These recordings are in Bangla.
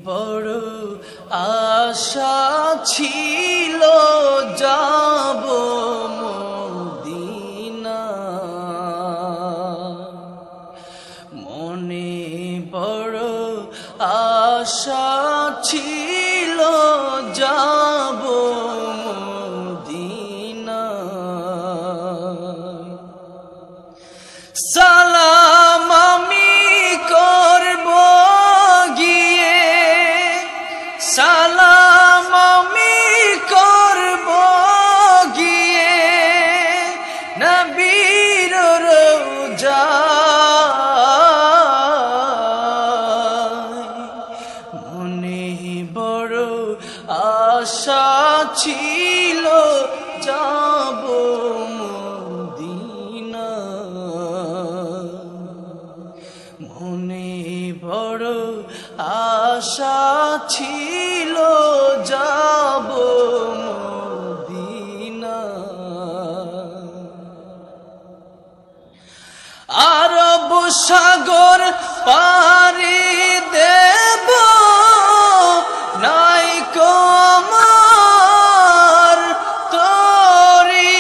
বড় আশা ছিল যাব মদিনা, মনে বড় আশা ছিল যাব মদিনা। সালাম আমি করব গিয়ে, সালাম আমি করব গিয়ে নবীর রওজায়, মনে বড় আশা ছিল যাব মদিনা, মনে বড় আশা ছিল যাব মদিনা। আরব সাগর পাড়ি দেব নাই আমার তরি,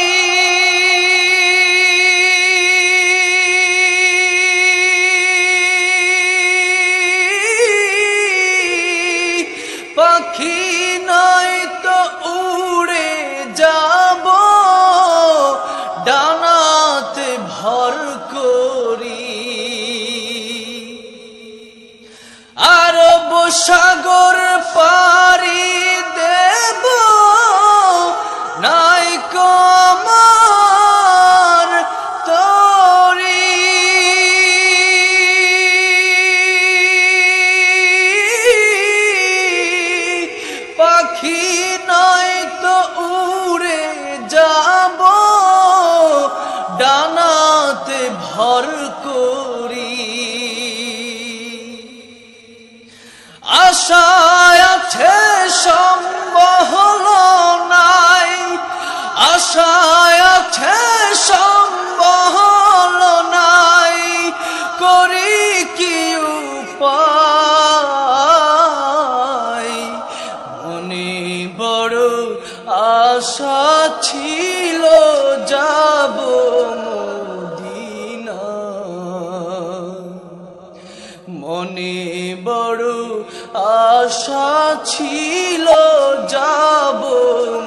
পাখি নাই তো উড়ে যাব ডানাতে ভর করি। আরব সাগর পাড়ি দেব নাই আমার তরি, পাখি নাই তো উড়ে যাব ডানাতে ভর করি। আশায় আছে সম্বল নাই, আশায় আছে সম্বল নাই, করি কি উপায়, মনে বড় আশা ছিল যাব মদিনা, মনে বড় আশা ছিল যাব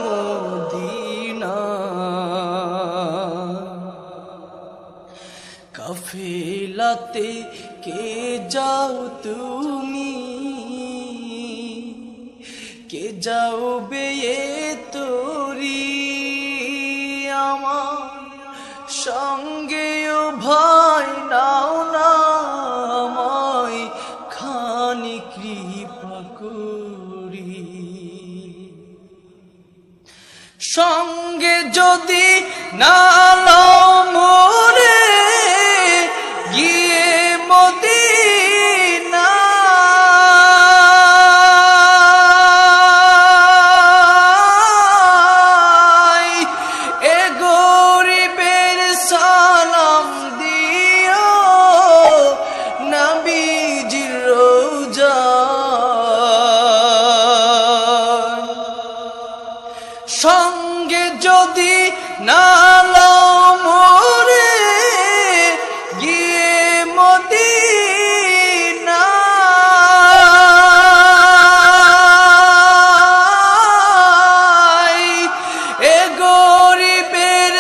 মদিনা। কাফেলাতে কে যাও তুমি, কে যাওবে তোরি, আমার সঙ্গেও ভাই নাও না আমায় খানি কৃপা করি। সঙ্গে যদি না লও মোরে গিয়ে মদিনা, এ গরিবের সালাম দিও নবীজির রওজায়। সঙ্গে যদি না লও মোরে গিয়ে মদিনা, এ গরিবের